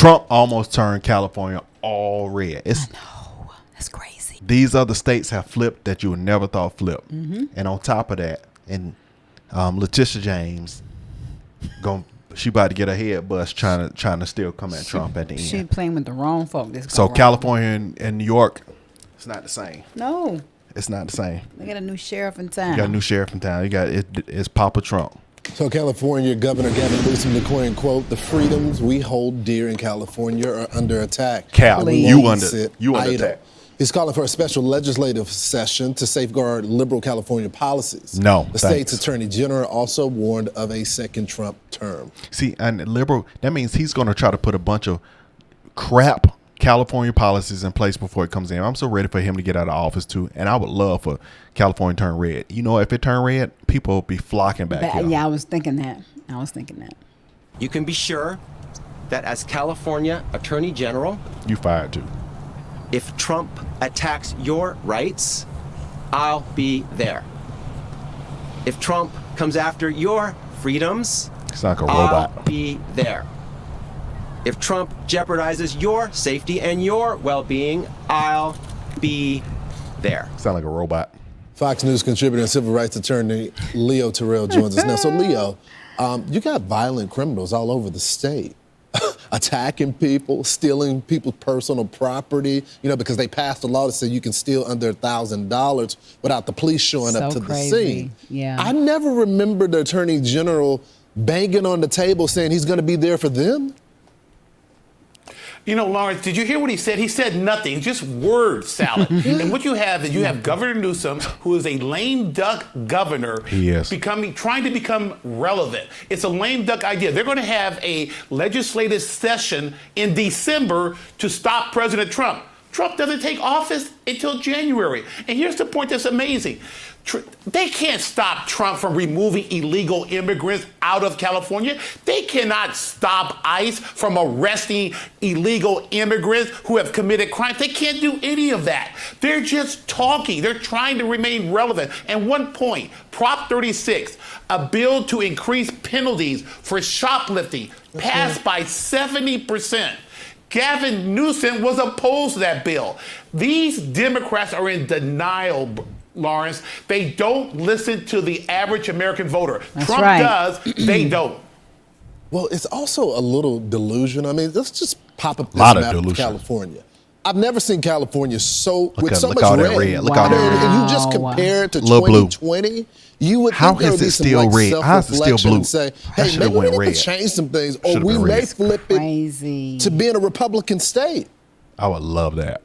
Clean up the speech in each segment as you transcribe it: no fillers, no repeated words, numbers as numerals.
Trump almost turned California all red. I know. That's crazy. These other states have flipped that you would never thought flipped. And on top of that, and Letitia James, she about to get her head bust trying to still come at Trump at the end. She playing with the wrong folk. So California and New York, it's not the same. No. It's not the same. They got a new sheriff in town. You got a new sheriff in town. It's Papa Trump. So California Governor Gavin Newsom declaring, quote, "The freedoms we hold dear in California are under attack." Cal, you under attack. He's calling for a special legislative session to safeguard liberal California policies. No, the state's attorney general also warned of a second Trump term. See, and liberal, that means he's going to try to put a bunch of crap California policies in place before it comes in. I'm so ready for him to get out of office too, and I would love for California to turn red. You know, if it turned red, people will be flocking back here. Yeah, I was thinking that. You can be sure that as California Attorney General, you fired too. If Trump attacks your rights, I'll be there. If Trump comes after your freedoms, it's like a robot. I'll be there. If Trump jeopardizes your safety and your well-being, I'll be there. Sound like a robot. Fox News contributor and civil rights attorney Leo Terrell joins us now. So Leo, you got violent criminals all over the state. Attacking people, stealing people's personal property, because they passed a law that said you can steal under $1,000 without the police showing up to the scene. Yeah. I never remember the attorney general banging on the table saying he's going to be there for them. Lawrence, did you hear what he said? He said nothing, just word salad. And what you have is you have Governor Newsom, who is a lame duck governor. He is. Trying to become relevant. It's a lame duck idea. They're going to have a legislative session in December to stop President Trump. Trump doesn't take office until January. And here's the point that's amazing. They can't stop Trump from removing illegal immigrants out of California. They cannot stop ICE from arresting illegal immigrants who have committed crimes. They can't do any of that. They're just talking. They're trying to remain relevant. And one point, Prop 36, a bill to increase penalties for shoplifting, passed by 70%. Gavin Newsom was opposed to that bill. These Democrats are in denial, Lawrence. They don't listen to the average American voter. That's Trump right. does, they don't. Well, it's also a little delusion. I mean, let's just pop up this Lot of map of delusion. California. I've never seen California with so much red. Look all that red. Look all that red. And you just compare it to Little blue. 2020, you would How think there would is be it some still red? How is it still self-reflection blue? and say, That hey, should've maybe we went need red. to change some things, or Should've we been may red. flip Crazy. it to being a Republican state. I would love that.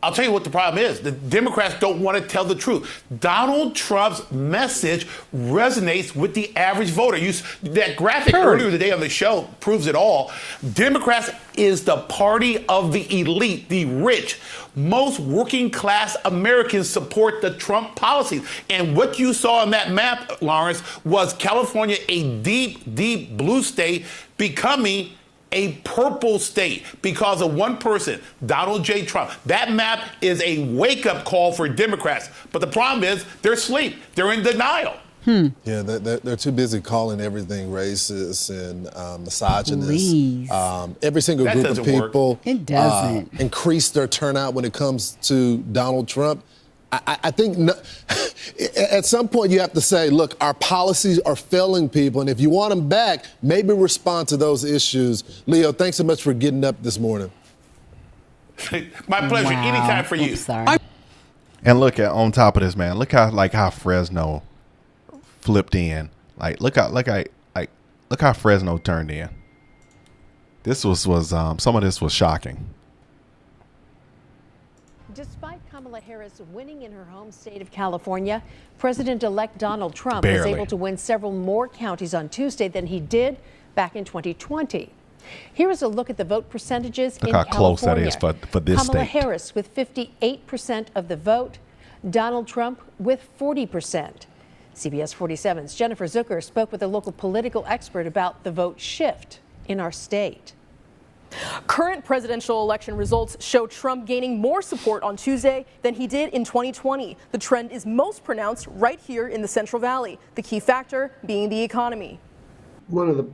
I'll tell you what the problem is. The Democrats don't want to tell the truth. Donald Trump's message resonates with the average voter. That graphic earlier today on the show proves it all. Democrats is the party of the elite, the rich. Most working class Americans support the Trump policies. And what you saw on that map, Lawrence, was California, a deep, deep blue state, becoming a purple state because of one person, Donald J. Trump. That map is a wake-up call for Democrats. But the problem is they're asleep. They're in denial. Yeah, they're too busy calling everything racist and misogynist. Please. Every single That group of doesn't work. people It doesn't. increase their turnout when it comes to Donald Trump. I think at some point you have to say, look, our policies are failing people, and if you want them back, maybe respond to those issues. Leo, thanks so much for getting up this morning. My pleasure. Wow. Anytime for you. Oops, sorry. And look at on top of this, man. Look how Fresno flipped in. Look how Fresno turned in. This was some of this was shocking. Despite Kamala Harris winning in her home state of California, President-elect Donald Trump was Barely. able to win several more counties on Tuesday than he did back in 2020. Here is a look at the vote percentages in Look how California. close that is for this Kamala state. Harris with 58% of the vote, Donald Trump with 40%. CBS 47's Jennifer Zucker spoke with a local political expert about the vote shift in our state. Current presidential election results show Trump gaining more support on Tuesday than he did in 2020. The trend is most pronounced right here in the Central Valley, the key factor being the economy. One of the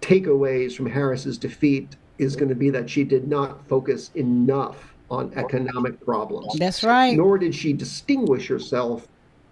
takeaways from Harris's defeat is going to be that she did not focus enough on economic problems. That's right. Nor did she distinguish herself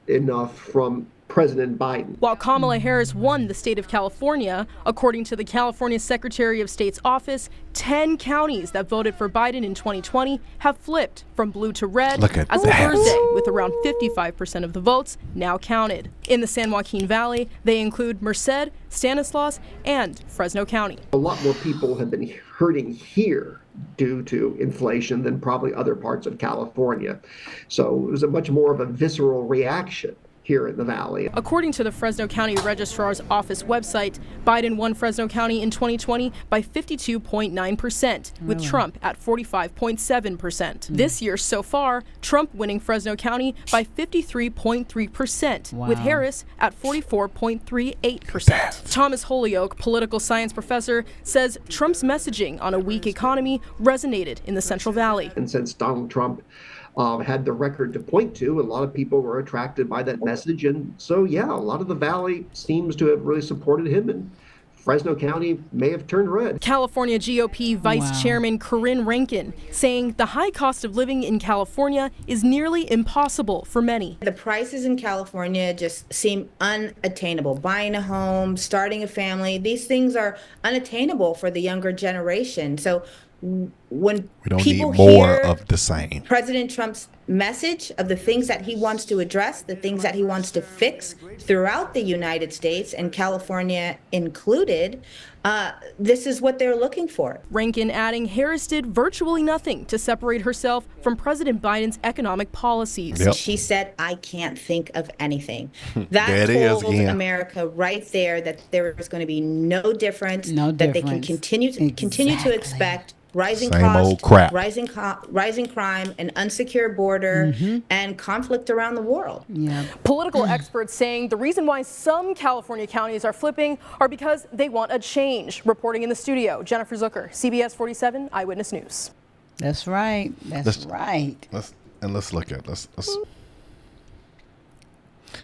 enough from President Biden. While Kamala Harris won the state of California, according to the California Secretary of State's office, 10 counties that voted for Biden in 2020 have flipped from blue to red as of Thursday, with around 55% of the votes now counted. In the San Joaquin Valley, they include Merced, Stanislaus, and Fresno County. A lot more people have been hurting here due to inflation than probably other parts of California. So it was a much more of a visceral reaction here in the Valley. According to the Fresno County Registrar's Office website, Biden won Fresno County in 2020 by 52.9%, with Trump at 45.7%. This year so far, Trump winning Fresno County by 53.3%, with Harris at 44.38%. Thomas Holyoke, political science professor, says Trump's messaging on a weak economy resonated in the Central Valley. And since Donald Trump had the record to point to, a lot of people were attracted by that message. And so, yeah, a lot of the Valley seems to have really supported him, and Fresno County may have turned red. California GOP Vice Chairman Corinne Rankin saying the high cost of living in California is nearly impossible for many. The prices in California just seem unattainable. Buying a home, starting a family, these things are unattainable for the younger generation. So when we don't people need more hear of the same. President Trump's message of the things that he wants to address, the things that he wants to fix throughout the United States, and California included, this is what they're looking for. Rankin adding Harris did virtually nothing to separate herself from President Biden's economic policies. She said, I can't think of anything. That told America right there that there is going to be no difference, that they can continue to expect rising costs, rising crime, an unsecure border, and conflict around the world. Political experts saying the reason why some California counties are flipping are because they want a change. Reporting in the studio, Jennifer Zucker, CBS 47 Eyewitness News. That's right. That's right. Let's look at let's.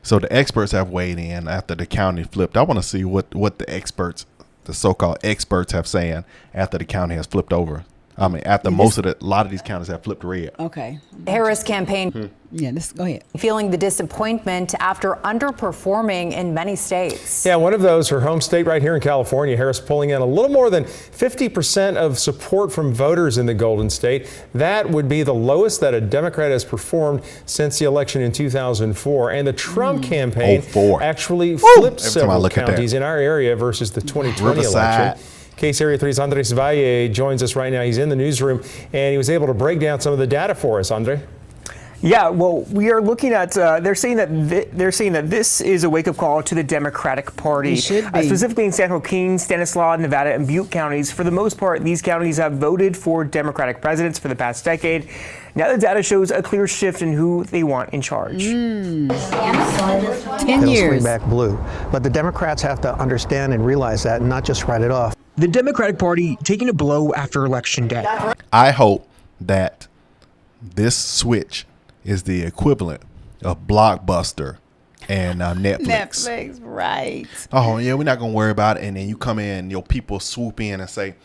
So the experts have weighed in after the county flipped. I want to see what the experts, the so-called experts, have saying after the county has flipped over. I mean, after a lot of these counties have flipped red. Okay. Harris campaign. Yeah, go ahead. Feeling the disappointment after underperforming in many states. Yeah, one of those, her home state right here in California. Harris pulling in a little more than 50% of support from voters in the Golden State. That would be the lowest that a Democrat has performed since the election in 2004. And the Trump campaign actually flipped several counties in our area versus the 2020 election. Case Area 3's Andres Valle joins us right now. He's in the newsroom, and he was able to break down some of the data for us. Andre? Yeah, well, we are looking at. They're saying that this is a wake-up call to the Democratic Party, specifically in San Joaquin, Stanislaus, Nevada, and Butte counties. For the most part, these counties have voted for Democratic presidents for the past decade. Now the data shows a clear shift in who they want in charge. 10 It'll years. swing back blue, but the Democrats have to understand and realize that, and not just write it off. The Democratic Party taking a blow after Election Day. I hope that this switch is the equivalent of Blockbuster and Netflix. Netflix, right. Oh, yeah, we're not going to worry about it. And then you come in, your people swoop in and say,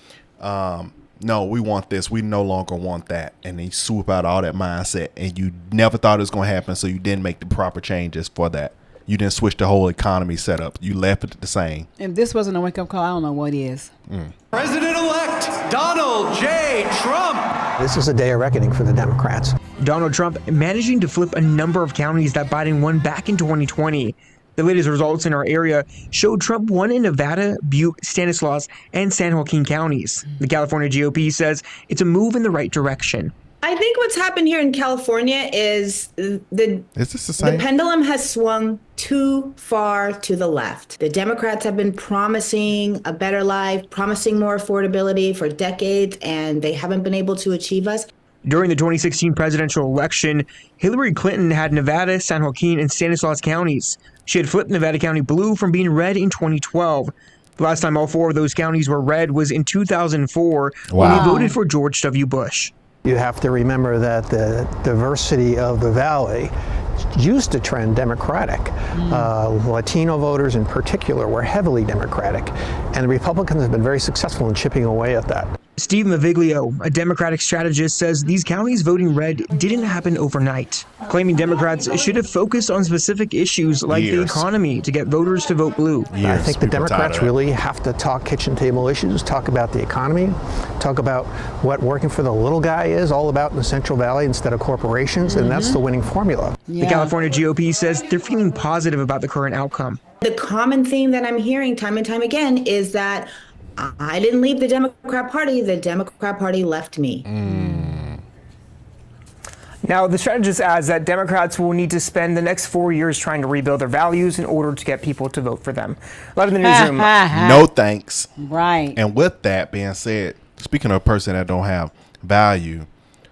no, we want this. We no longer want that. And then you swoop out all that mindset. And you never thought it was going to happen, so you didn't make the proper changes for that. You didn't switch the whole economy setup. You left it the same. If this wasn't a wake-up call, I don't know what is. President-elect Donald J. Trump. This is a day of reckoning for the Democrats. Donald Trump managing to flip a number of counties that Biden won back in 2020. The latest results in our area showed Trump won in Nevada, Butte, Stanislaus, and San Joaquin counties. The California GOP says it's a move in the right direction. I think what's happened here in California is the pendulum has swung too far to the left. The Democrats have been promising a better life, promising more affordability for decades, and they haven't been able to achieve us. During the 2016 presidential election, Hillary Clinton had Nevada, San Joaquin, and Stanislaus counties. She had flipped Nevada County blue from being red in 2012. The last time all four of those counties were red was in 2004 when he voted for George W. Bush. You have to remember that the diversity of the Valley used to trend Democratic. Latino voters in particular were heavily Democratic, and the Republicans have been very successful in chipping away at that. Steve Maviglio, a Democratic strategist, says these counties voting red didn't happen overnight, claiming Democrats should have focused on specific issues like the economy to get voters to vote blue. I think the Democrats really have to talk kitchen table issues, talk about the economy, talk about what working for the little guy is all about in the Central Valley instead of corporations, and that's the winning formula. The California GOP says they're feeling positive about the current outcome. The common theme that I'm hearing time and time again is that I didn't leave the Democrat Party. The Democrat Party left me. Now, the strategist adds that Democrats will need to spend the next 4 years trying to rebuild their values in order to get people to vote for them. Live in the newsroom. No thanks. Right. And with that being said, speaking of a person that don't have value,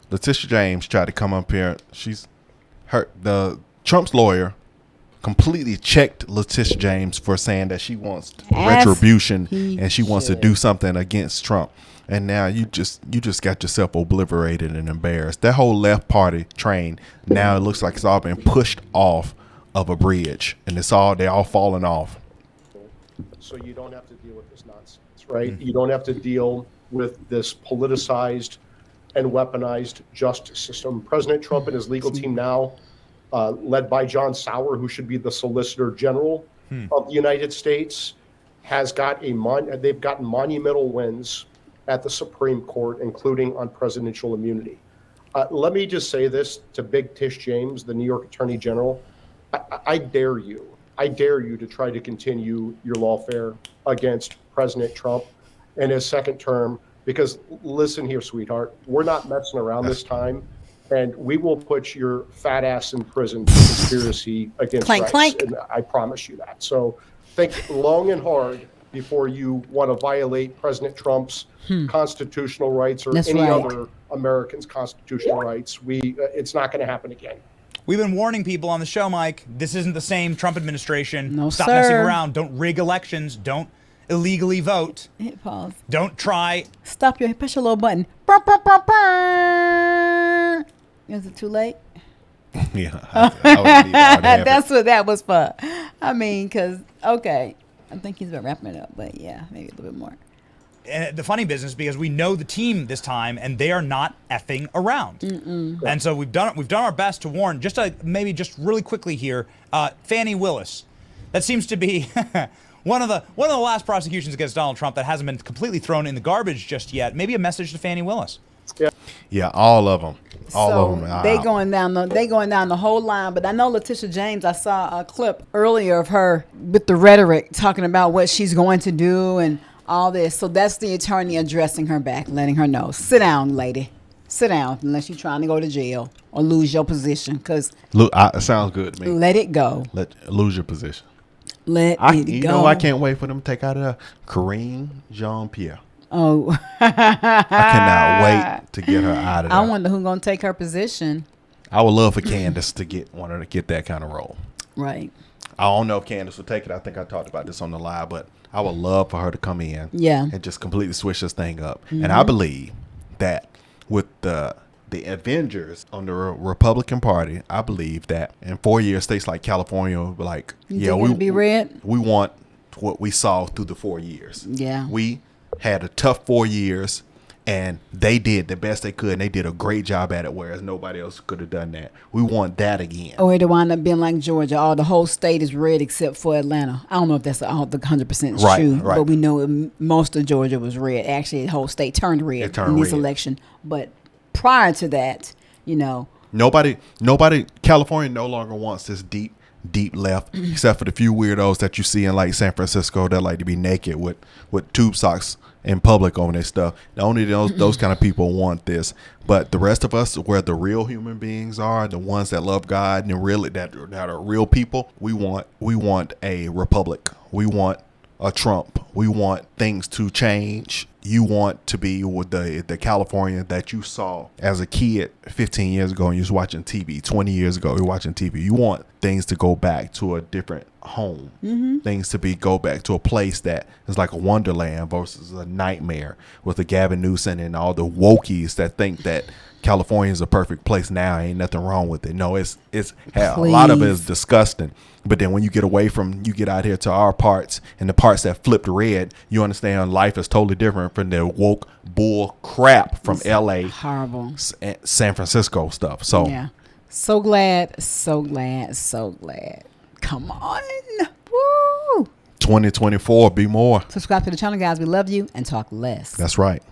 Letitia James tried to come up here. The Trump's lawyer completely checked Letitia James for saying that she wants retribution and she wants to do something against Trump. And now you just got yourself obliterated and embarrassed. That whole left party train, now it looks like it's all been pushed off of a bridge, and they're all falling off. So you don't have to deal with this nonsense, right? You don't have to deal with this politicized and weaponized justice system. President Trump and his legal team now, led by John Sauer, who should be the Solicitor General of the United States, they've gotten monumental wins at the Supreme Court, including on presidential immunity. Let me just say this to Big Tish James, the New York Attorney General. I dare you to try to continue your lawfare against President Trump in his second term, because listen here, sweetheart, we're not messing around this time, and we will put your fat ass in prison for conspiracy against rights. Clank. And I promise you that. So think long and hard before you want to violate President Trump's constitutional rights or other Americans' constitutional rights. It's not going to happen again. We've been warning people on the show, Mike. This isn't the same Trump administration. No, Stop sir. messing around. Don't rig elections. Don't illegally vote. Hit pause. Don't try. Stop your push a little button. Burr, burr, burr, burr. Is it too late? Yeah. That's what that was for. I mean, I think he's been wrapping it up, but yeah, maybe a little bit more. And the funny business, because we know the team this time, and they are not effing around. And so we've done our best to warn. Just really quickly here, Fani Willis. That seems to be one of the last prosecutions against Donald Trump that hasn't been completely thrown in the garbage just yet. Maybe a message to Fani Willis. Yeah, all of them. All of them. They going down the whole line. But I know Letitia James, I saw a clip earlier of her with the rhetoric talking about what she's going to do and all this. So that's the attorney addressing her back, letting her know, sit down, lady. Sit down, unless you're trying to go to jail or lose your position. It sounds good to me. Let it go. Lose your position. Let it go. You know, I can't wait for them to take out Kareem Jean-Pierre. Oh. I cannot wait to get her out of there. I wonder who's going to take her position. I would love for Candace to get that kind of role. Right. I don't know if Candace will take it. I think I talked about this on the live, but I would love for her to come in and just completely switch this thing up. And I believe that with the Avengers on the Republican Party, I believe that in 4 years, states like California will be like, be red. We want what we saw through the 4 years. Yeah. We had a tough 4 years, and they did the best they could, and they did a great job at it, whereas nobody else could have done that. We want that again. Or it'll wind up being like Georgia. The whole state is red except for Atlanta. I don't know if that's 100% true, but we know most of Georgia was red. Actually, the whole state turned red in this election. But prior to that, nobody, California no longer wants this deep left, except for the few weirdos that you see in like San Francisco that like to be naked with tube socks in public on their stuff. Only those kind of people want this, but the rest of us, where the real human beings are, the ones that love God and really that are real people, we want a republic. We want a Trump. We want things to change. You want to be with the California that you saw as a kid 15 years ago and you was watching TV. 20 years ago, you're watching TV. You want things to go back to a different home. Things to go back to a place that is like a wonderland versus a nightmare with the Gavin Newsom and all the wokies that think that California is a perfect place now. Ain't nothing wrong with it. No, it's a lot of it is disgusting. But then when you get out here to our parts and the parts that flipped red, you understand life is totally different learn from the woke bull crap from LA, horrible San Francisco stuff. So yeah, so glad. Come on, woo! 2024, be more. Subscribe to the channel, guys. We love you and talk less. That's right.